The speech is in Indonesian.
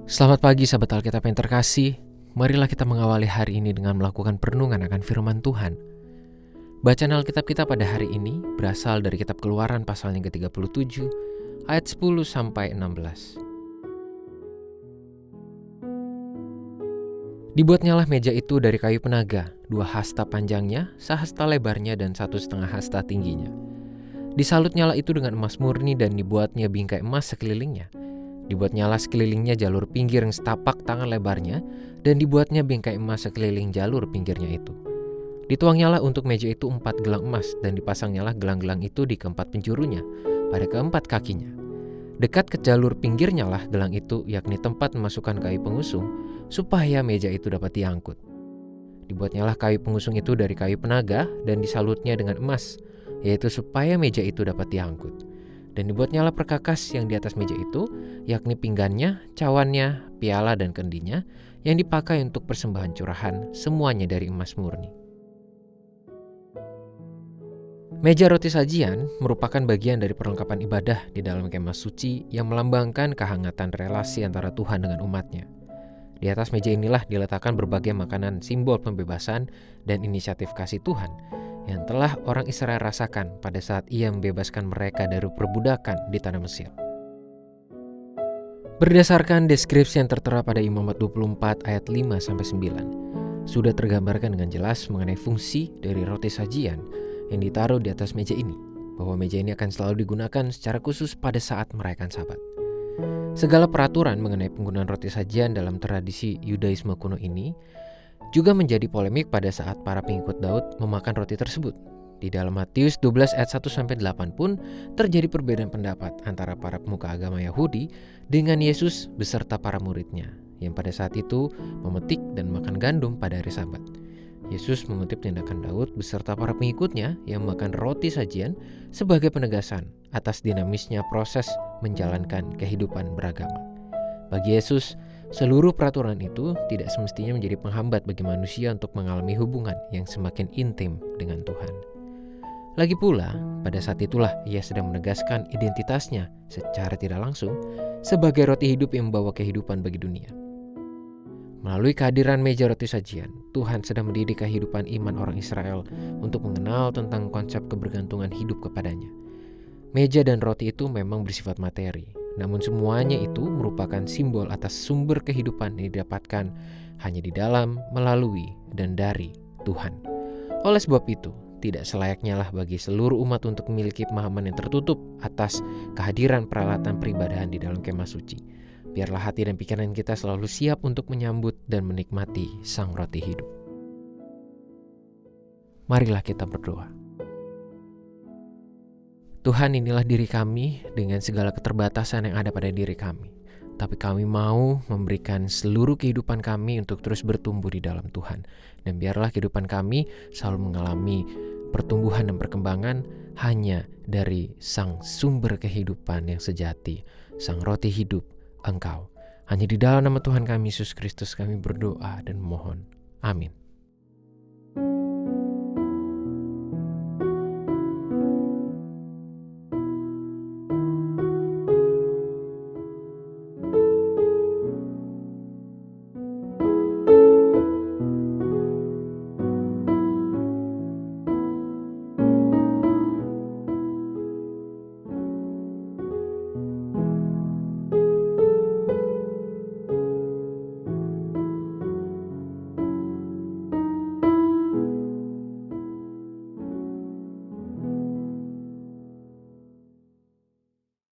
Selamat pagi sahabat Alkitab yang terkasih. Marilah kita mengawali hari ini dengan melakukan perenungan akan firman Tuhan. Bacaan Alkitab kita pada hari ini berasal dari kitab Keluaran pasal yang ke-37 ayat 10 sampai 16. Dibuatnyalah meja itu dari kayu penaga, 2 hasta panjangnya, sehasta lebarnya dan 1,5 hasta tingginya. Disalutnyalah itu dengan emas murni dan dibuatnya bingkai emas sekelilingnya. Dibuatnyalah sekelilingnya jalur pinggir yang setapak tangan lebarnya, dan dibuatnya bingkai emas sekeliling jalur pinggirnya itu. Dituangnyalah untuk meja itu 4 gelang emas, dan dipasangnyalah gelang-gelang itu di keempat penjurunya, pada keempat kakinya. Dekat ke jalur pinggirnya lah gelang itu, yakni tempat memasukkan kayu pengusung, supaya meja itu dapat diangkut. Dibuatnyalah kayu pengusung itu dari kayu penaga, dan disalutnya dengan emas, yaitu supaya meja itu dapat diangkut. Dan dibuatnyalah perkakas yang di atas meja itu, yakni pinggannya, cawannya, piala dan kendinya, yang dipakai untuk persembahan curahan, semuanya dari emas murni. Meja roti sajian merupakan bagian dari perlengkapan ibadah di dalam kemah suci yang melambangkan kehangatan relasi antara Tuhan dengan umatnya. Di atas meja inilah diletakkan berbagai makanan simbol pembebasan dan inisiatif kasih Tuhan yang telah orang Israel rasakan pada saat Ia membebaskan mereka dari perbudakan di tanah Mesir. Berdasarkan deskripsi yang tertera pada Imamat 24 ayat 5-9, sudah tergambarkan dengan jelas mengenai fungsi dari roti sajian yang ditaruh di atas meja ini, bahwa meja ini akan selalu digunakan secara khusus pada saat merayakan Sabat. Segala peraturan mengenai penggunaan roti sajian dalam tradisi Yudaisme kuno ini juga menjadi polemik pada saat para pengikut Daud memakan roti tersebut. Di dalam Matius 12 ayat 1-8 pun terjadi perbedaan pendapat antara para pemuka agama Yahudi dengan Yesus beserta para muridnya, yang pada saat itu memetik dan makan gandum pada hari Sabat. Yesus mengutip tindakan Daud beserta para pengikutnya yang makan roti sajian sebagai penegasan atas dinamisnya proses menjalankan kehidupan beragama. Bagi Yesus, seluruh peraturan itu tidak semestinya menjadi penghambat bagi manusia untuk mengalami hubungan yang semakin intim dengan Tuhan. Lagi pula, pada saat itulah Ia sedang menegaskan identitasnya secara tidak langsung sebagai roti hidup yang membawa kehidupan bagi dunia. Melalui kehadiran meja roti sajian, Tuhan sedang mendidik kehidupan iman orang Israel untuk mengenal tentang konsep kebergantungan hidup kepadanya. Meja dan roti itu memang bersifat materi, namun semuanya itu merupakan simbol atas sumber kehidupan yang didapatkan hanya di dalam, melalui, dan dari Tuhan. Oleh sebab itu, tidak selayaknya lah bagi seluruh umat untuk memiliki pemahaman yang tertutup atas kehadiran peralatan peribadahan di dalam kemah suci. Biarlah hati dan pikiran kita selalu siap untuk menyambut dan menikmati Sang Roti Hidup. Marilah kita berdoa. Tuhan, inilah diri kami dengan segala keterbatasan yang ada pada diri kami. Tapi kami mau memberikan seluruh kehidupan kami untuk terus bertumbuh di dalam Tuhan. Dan biarlah kehidupan kami selalu mengalami pertumbuhan dan perkembangan hanya dari Sang sumber kehidupan yang sejati, Sang Roti Hidup, Engkau. Hanya di dalam nama Tuhan kami Yesus Kristus kami berdoa dan memohon. Amin.